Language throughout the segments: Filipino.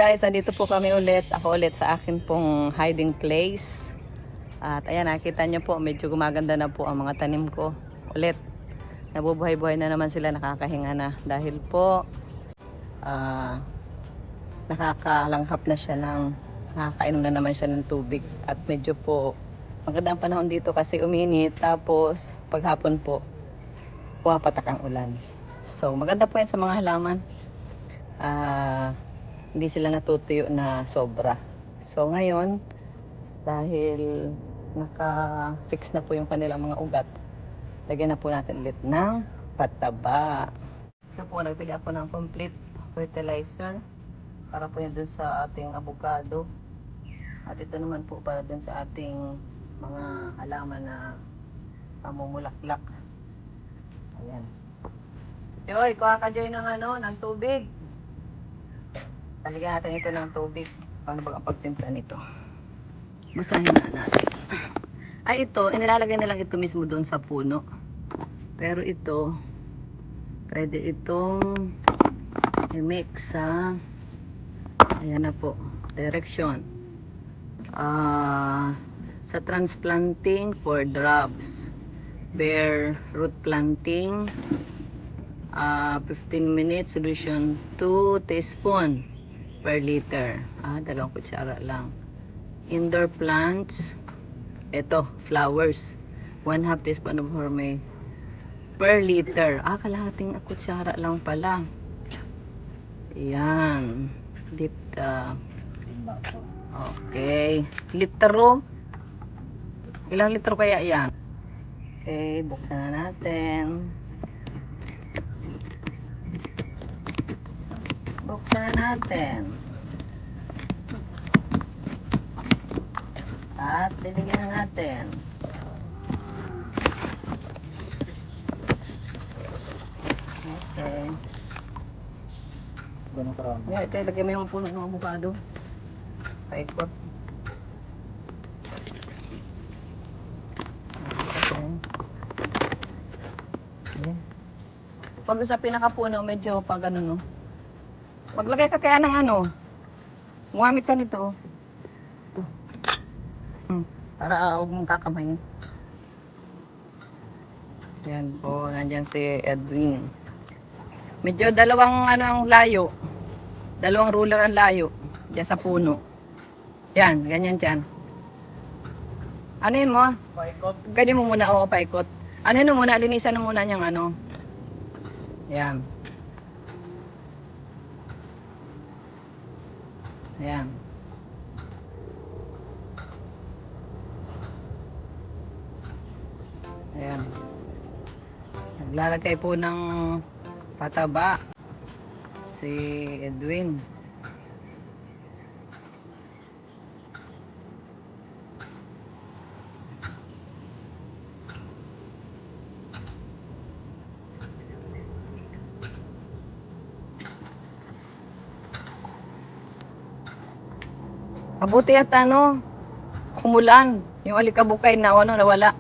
guys, andito po kami ulit. Ako ulit sa akin pong hiding place. At ayan, nakita nyo po, medyo gumaganda na po ang mga tanim ko. Ulit, nabubuhay-buhay na naman sila, nakakahinga na. Dahil po, nakakalanghap na siya nakakainom na naman siya ng tubig. At medyo po, maganda ang panahon dito kasi uminit. Tapos, paghapon po, pumapatak ang ulan. So, maganda po yan sa mga halaman. Hindi sila natutuyo na sobra. So ngayon, dahil naka-fix na po yung kanilang mga ugat, lagyan na po natin ulit ng pataba. Ito po, nagbili ako ng complete fertilizer para po yan dun sa ating avocado. At ito naman po para dun sa ating mga halaman na mamumulaklak. Ayan. Yoy, kuha ka Joy ng tubig. Taligyan natin ito ng tubig. Paano ba ang pagtimpla nito? Basahin na natin. Ay, ito, inilalagay na lang ito mismo doon sa puno. Pero ito, pwede itong i-mix sa, ayan na po, direction. Sa transplanting for drops. Bare root planting, 15 minutes, solution 2 teaspoon per liter. 2 kutsara lang. Indoor plants, ito, flowers, 1/2 teaspoon of hormone per liter. Kalahating kutsara lang pala. Yan. Okay. Litro. Ilang litro kaya yan? Okay, buksan na natin. Buksan natin. At binigyan na natin. Okay. Yeah, ito ilagay mo yung puno ng avocado. Paikot. Okay. Yeah. Pag sa pinakapuno, medyo pag no. Maglagay ka kaya ng gumamit ka nito. Ito. Para huwag mong kakamayin. Yan po, nandyan si Edwin. Medyo dalawang ang layo. Dalawang ruler ang layo. Diyan sa puno. Yan, ganyan dyan. Ano yun mo? Paikot. Ganyan mo muna, paikot. Ano yun muna, linisan mo muna niyang Yan. Ayan. Ayan. Naglalagay po ng pataba si Edwin. Mabuti at kumulan. Yung alikabukay na nawala.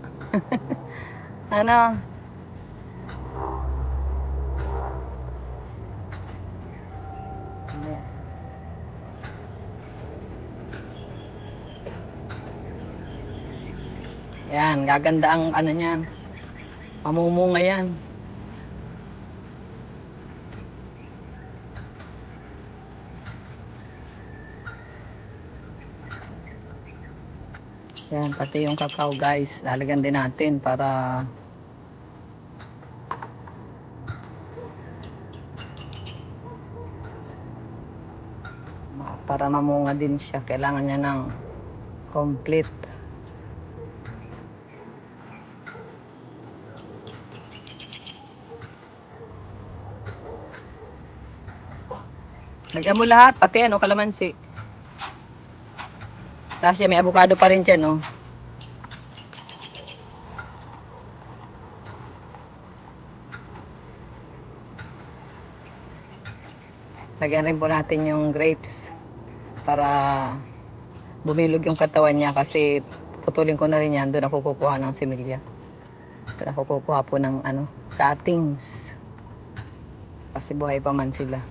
Yan, gaganda ang niyan. Mamumunga yan. Yan, pati yung kakao guys, lalagyan din natin para mamunga din siya. Kailangan niya ng complete. Lagyan mo lahat, pati kalamansi. Tapos may avocado pa rin dyan, Lagyan rin po natin yung grapes para bumilog yung katawan niya kasi putulin ko na rin yan. Doon ako kukuha ng similya. Doon ako kukuha po ng cuttings. Kasi buhay pa man sila.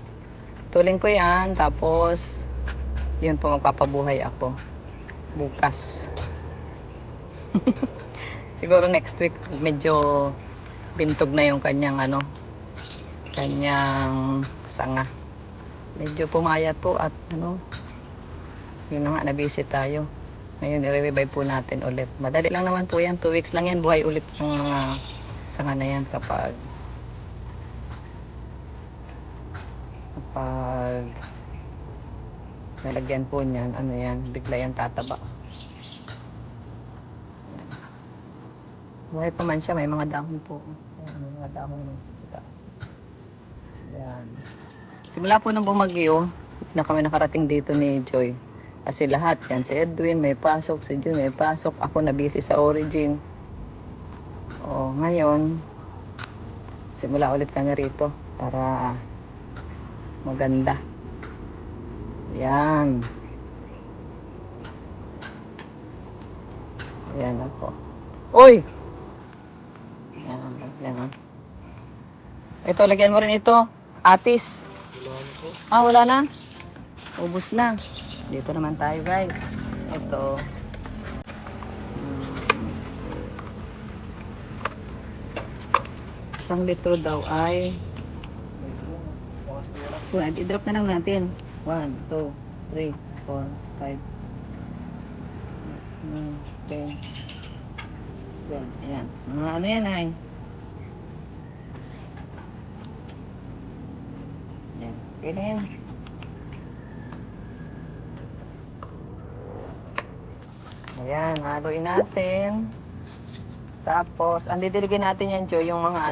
Putulin ko yan, tapos Yun po, magpapabuhay ako. Bukas. Siguro next week, medyo bintog na yung kanyang kanyang sanga. Medyo pumayat po at yun na nga, na-busy tayo. Ngayon, i-revive po natin ulit. Madali lang naman po yan. 2 weeks lang yan. Buhay ulit yung mga sanga na yan kapag nalagyan po niyan, bigla yan tataba. Buhay pa man siya, may mga dahon po. Ayan, may mga dahon ng sika. Ayan. Simula po ng bumagyo, na kami nakarating dito ni Joy. Kasi lahat yan, si Edwin may pasok, si Joy may pasok, ako na busy sa Origin. Ngayon, simula ulit kami rito para maganda. Ayan. Ayan ako. Uy! Ayan. Ito, lagyan mo rin ito. Atis. Wala na. Ubus na. Dito naman tayo, guys. Ito. Isang litro daw ay spoon. I-drop na lang natin. 1, 2, 3, 4, 5, 10, 12. Ayan. Mga yan ay. Ayan. Okay na yan. Ayan. Haluin natin. Tapos, didiligin natin yan, Joy, yung mga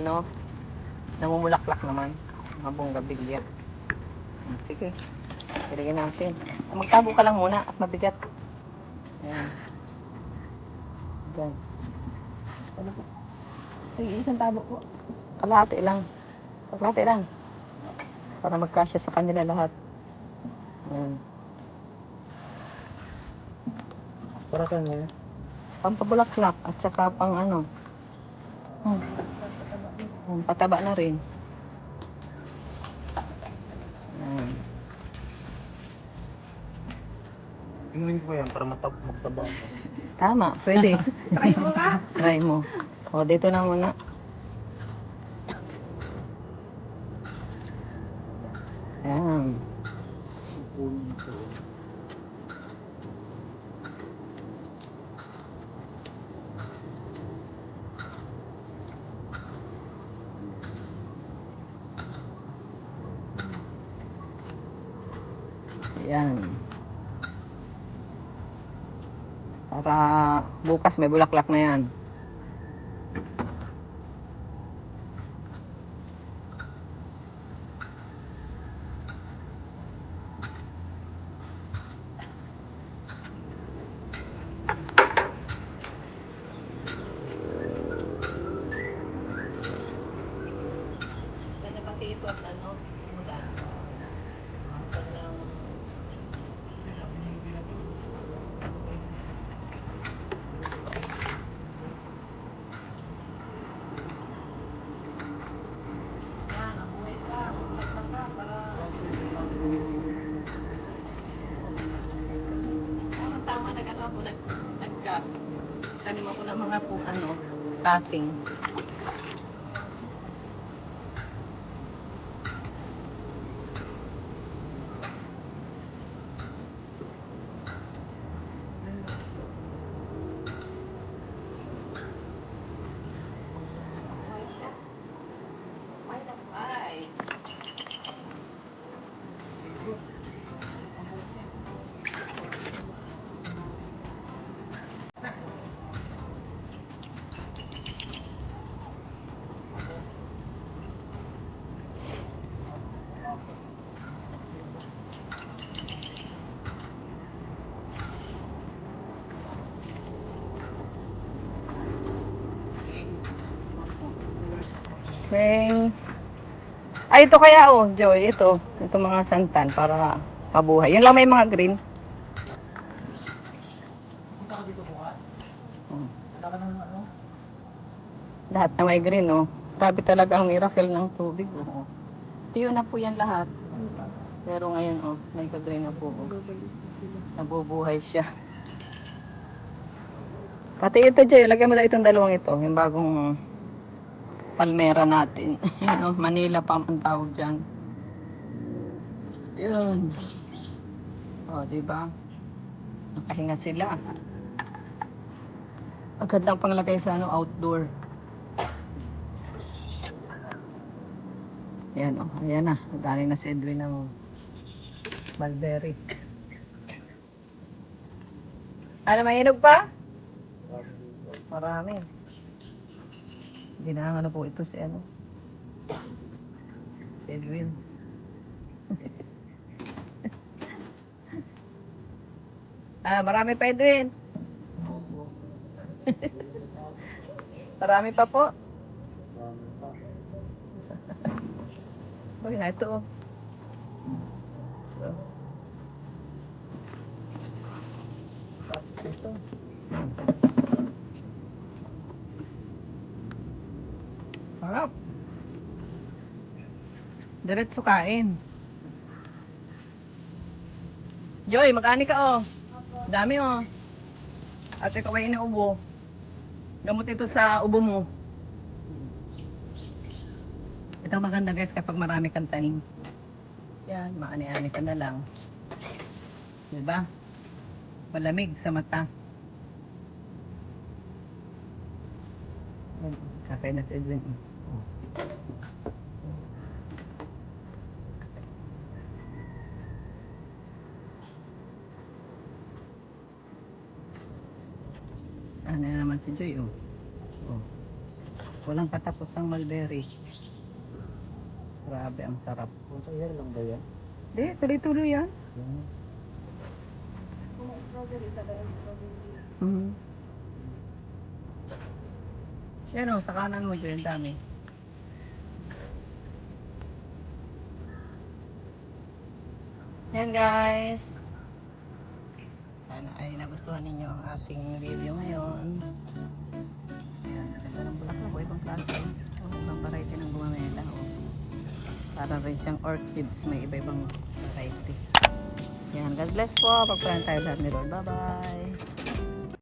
namumulaklak naman. Mga bonggabilya. Sige. Diligin natin. Magtago ka lang muna at mabigat. Ayan. Diyan. Ay, isang tabo po. Kalahati lang. Kalahati lang. Para magkasya sa kanila lahat. Ayan. Para saan ngayon? Pampabulaklak at saka pang pataba na rin. Ayan. Inumin ko yan para magtaba. Tama, pwede. Try mo ka? Try mo. Dito na muna. Ayan. Ayan. Para bukas may bulaklak na yan. Ganda pati ito at tanim ako ng mga cuttings. Ay, ito kaya Joy, ito mga santan para mabuhay. Yun lang may mga green. Punta ka dito bukas? Wala ka ng Lahat na may green, Grabe talaga ang miracle ng tubig, Tuyo na po yan lahat. Pero ngayon, may ka-green na po. Nabubuhay siya. Pati ito, Jay. Lagyan mo na itong dalawang ito. Yung bagong palmera natin. Yan, oh, Manila Palm ang tawag dyan. Yan. O, diba? Nakahinga sila. Ang gandang panglagay sa ano, outdoor. Ayan, oh. Ayan na. Dali na si Edwin ng mulberry. Ano, mahinog pa? Marami. Ginahang ano po ito si ano? Si Edwin. Marami pa, Edwin. Marami pa po. Uy, ito oh. Ito. Harap. Diretso kain. Joy, mag-ani ka oh. Dami oh. At ikaw ay inuubo. Gamot ito sa ubo mo. Ito maganda guys kapag marami kang tanim. Yan, maani-ani ka na lang. Diba? Malamig sa mata. Kakain na si Edwin. Ano na naman si Joy, oh. Oh. Walang katapos ang mulberry. Grabe, ang sarap. Kung sa year lang ba yan? Di, tuloy-tuloy yan. Yan o, sa kanan mo dyan, dami. Yan guys. Sana ay nagustuhan ninyo ang ating video ngayon. Ayan, ganda ng bulaklak o ibang klase. Oh, ibang variety ng gumamela. Oh. Para rin siyang orchids, may iba-ibang variety. Yan, God bless po. Pagpalan tayo lahat ni Lord. Bye-bye.